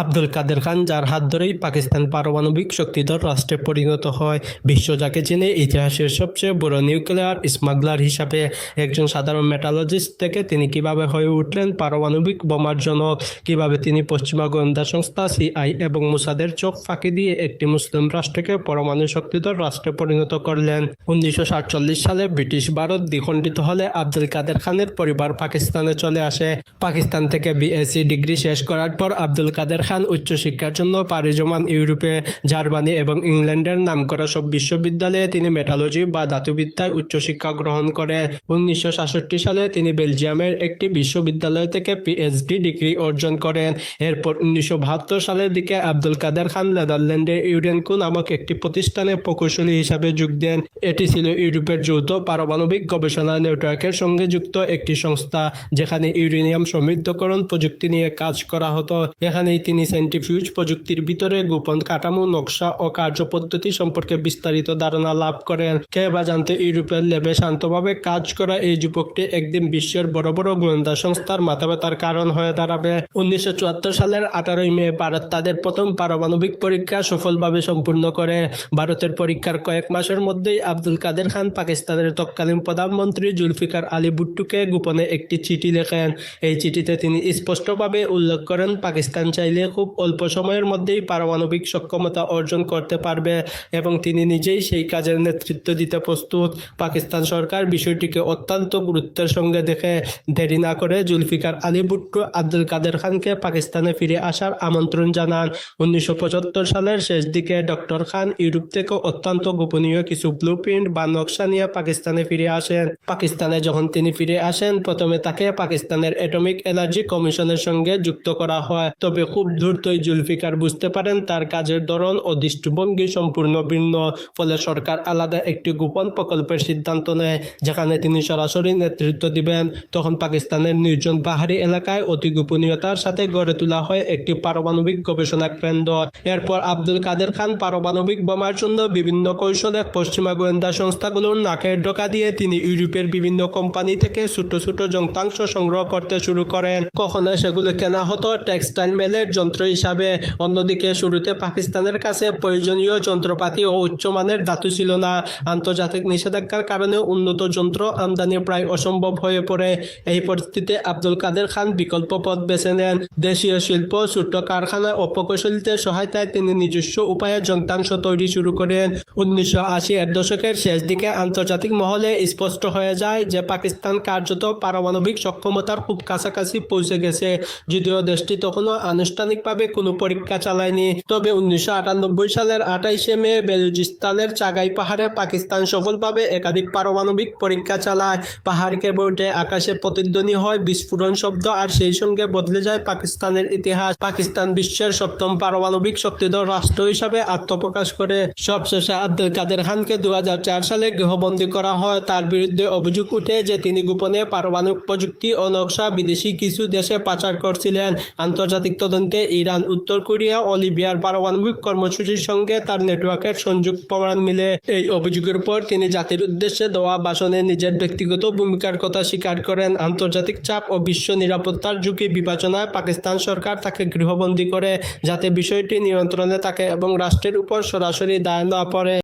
আব্দুল কাদের খান, যার হাত ধরেই পাকিস্তান পারমাণবিক শক্তিধর রাষ্ট্রে পরিণত হয়, বিশ্ব যাকে চিনে ইতিহাসের সবচেয়ে বড় নিউক্লিয়ার স্মাগলার হিসাবে, একজন সাধারণ মেটালজিস্ট থেকে তিনি কিভাবে হয়ে উঠলেন পারমাণবিক বোমার জনক, কিভাবে তিনি পশ্চিমা গোয়েন্দা সংস্থা সিআই এবং মোসাদের চোখ ফাঁকি দিয়ে একটি মুসলিম রাষ্ট্রকে পরমাণু শক্তিধর রাষ্ট্রে পরিণত করলেন। 1947 সালে ব্রিটিশ ভারত দ্বিখণ্ডিত হলে আব্দুল কাদের খানের পরিবার পাকিস্তানে চলে আসে। পাকিস্তান থেকে বিএসসি ডিগ্রি শেষ করার পর আব্দুল কাদের খান উচ্চশিক্ষার জন্য পাড়ি জমান ইউরোপে। জার্মানি এবং ইংল্যান্ডের নামকরা সব বিশ্ববিদ্যালয়ে তিনি মেটালজি বা ধাতুবিদ্যায় উচ্চশিক্ষা গ্রহণ করে। 1966 সালে তিনি বেলজিয়ামের একটি বিশ্ববিদ্যালয় থেকে পিএইচডি ডিগ্রি অর্জন করেন। এরপর 1972 সালের দিকে আব্দুল কাদের খান নেদারল্যান্ডের ইউরেনকো নামক একটি প্রতিষ্ঠানে প্রকৌশলী হিসাবে যোগ দেন। এটি ছিল ইউরোপের যৌথ পারমাণবিক গবেষণা নেটওয়ার্কের সঙ্গে যুক্ত একটি সংস্থা, যেখানে ইউরেনিয়াম সমৃদ্ধকরণ প্রযুক্তি নিয়ে কাজ করা হতো। এখানেই তিনি সেন্ট্রিফিউজ প্রযুক্তির ভিতরে গোপন কাঠামো, নকশা ও কার্যপদ্ধতি সম্পর্কে বিস্তারিত ধারণা লাভ করেন। কে বা জানতে ইউরোপের ল্যাবে শান্তভাবে কাজ করা এই যুবকটি একদিন বিশ্বের বড় বড় গোয়েন্দা সংস্থার মাথাব্যথার কারণ হয়ে দাঁড়াবে। 1974 সালের 18 মে ভারত তাদের প্রথম পারমাণবিক পরীক্ষা সফলভাবে সম্পূর্ণ করে। ভারতের পরীক্ষার কয়েক মাসের মধ্যেই আব্দুল কাদের খান পাকিস্তানের তৎকালীন প্রধানমন্ত্রী জুলফিকার আলী ভুট্টোকে গোপনে একটি চিঠি লেখেন। এই চিঠিতে তিনি স্পষ্টভাবে উল্লেখ করেন, পাকিস্তান চাইলে খুব অল্প সময়ের মধ্যেই পারমাণবিক সক্ষমতা অর্জন করতে পারবে এবং তিনি নিজেই সেই কাজের নেতৃত্ব দিতে প্রস্তুত। পাকিস্তান সরকার বিষয়টিকে অত্যন্ত গুরুত্বের সঙ্গে দেখে দেরি না করে জুলফিকার আলী ভুট্টো আব্দুল কাদের খানকে পাকিস্তানে ফিরে আসার আমন্ত্রণ জানান। 1975 সালের শেষ দিকে ডক্টর খান ইউরোপ থেকে অত্যন্ত গোপনীয় কিছু ব্লুপ্রিন্ট বা নকশা নিয়ে পাকিস্তানে ফিরে আসেন। পাকিস্তানে যখন তিনি ফিরে আসেন, প্রথমে তাকে পাকিস্তানের অ্যাটমিক এনার্জি কমিশনের সঙ্গে যুক্ত করা হয়। তবে খুব দ্রুতই জুলফিকার বুঝতে পারেন তার কাজের ধরন ও দৃষ্টিভঙ্গি সম্পূর্ণ ভিন্ন। ফলে সরকার আলাদা একটি গোপন প্রকল্পের সিদ্ধান্ত নেয়, যেখানে তিনি সরাসরি নেতৃত্ব দিবেন। তখন পাকিস্তানের নির্জন পাহাড়ি এলাকায় অতি গোপনীয়তার সাথে গড়ে তোলা হয় একটি পারমাণবিক গবেষণা কেন্দ্র। এরপর আব্দুল কাদের খান পারমাণবিক বোমার জন্য বিভিন্ন কৌশলে পশ্চিমা গোয়েন্দা সংস্থাগুলোর নাকের ডোকা দিয়ে তিনি ইউরোপের বিভিন্ন কোম্পানি থেকে ছোট ছোট যন্ত্রাংশ সংগ্রহ করতে শুরু করেন। কখনো সেগুলো কেনা হতো টেক্সটাইল মেলের যন্ত্র হিসাবে। অন্যদিকে শুরুতে পাকিস্তানের কাছে প্রয়োজনীয় যন্ত্রপাতি ও উচ্চমানের ধাতু ছিল না। আন্তর্জাতিক নিষেধাজ্ঞার কারণে উন্নত যন্ত্র আমদানি প্রায় অসম্ভব হয়ে পড়ে। এই পরিস্থিতিতে আব্দুল কাদের খান বিকল্প পথ বেছে নেন। দেশীয় শিল্প, ছোট্ট কারখানা ও প্রকৌশলীদের সহায়তায় তিনি নিজস্ব উপায়ে যন্ত্রাংশ তৈরি শুরু করেন। 1980-এর দশকের শেষ দিকে আন্তর্জাতিক মহলে স্পষ্ট হয়ে যায় যে পাকিস্তান কার্যত পারমাণবিক সক্ষমতার খুব কাছাকাছি পৌঁছে গেছে। যদিও দেশটি তখনও আনুষ্ঠানিকভাবে কোনো পরীক্ষা চালায়নি। তবে 1998 সালের 28 মে বেলুচিস্তানের চাগাই পাহাড়ে পাকিস্তান সফলভাবে একাধিক পারমাণবিক পরীক্ষা চালায়। পাহাড় কেঁপে ওঠে, আকাশে প্রতিধ্বনি হয় বিস্ফোরণ শব্দ, আর সেই সঙ্গে বদলে যায় পাকিস্তানের ইতিহাস। পাকিস্তান বিশ্বের সপ্তম পারমাণবিক শক্তিধর রাষ্ট্র হিসাবে আত্মপ্রকাশ করে। সবশেষে আব্দুল কাদের খানকে 2004 সালে গৃহবন্দী করা হয়। তার বিরুদ্ধে অভিযোগ উঠে যে তিনি গোপনে পারমাণবিক প্রযুক্তি ও নকশা বিদেশি কিছু দেশে পাচার করছিলেন। আন্তর্জাতিক তদন্তে ইরান, উত্তর কোরিয়া ও লিবিয়ার পারমাণবিক কর্মসূচির সঙ্গে তার নেটওয়ার্কের সংযোগ প্রমাণ মিলে। এই অভিযোগের পর তিনি জাতির উদ্দেশ্যে দেওয়া ভাষণে নিজের ব্যক্তিগত ভূমিকার কথা স্বীকার করেন। আন্তর্জাতিক চাপ ও বিশ্ব নিরাপত্তার ঝুঁকি বিবেচনায় পাকিস্তান সরকার তাকে গৃহবন্দী করে, যাতে বিষয়টি নিয়ন্ত্রণে থাকে এবং রাষ্ট্রের উপর সরাসরি দায় না পড়ে।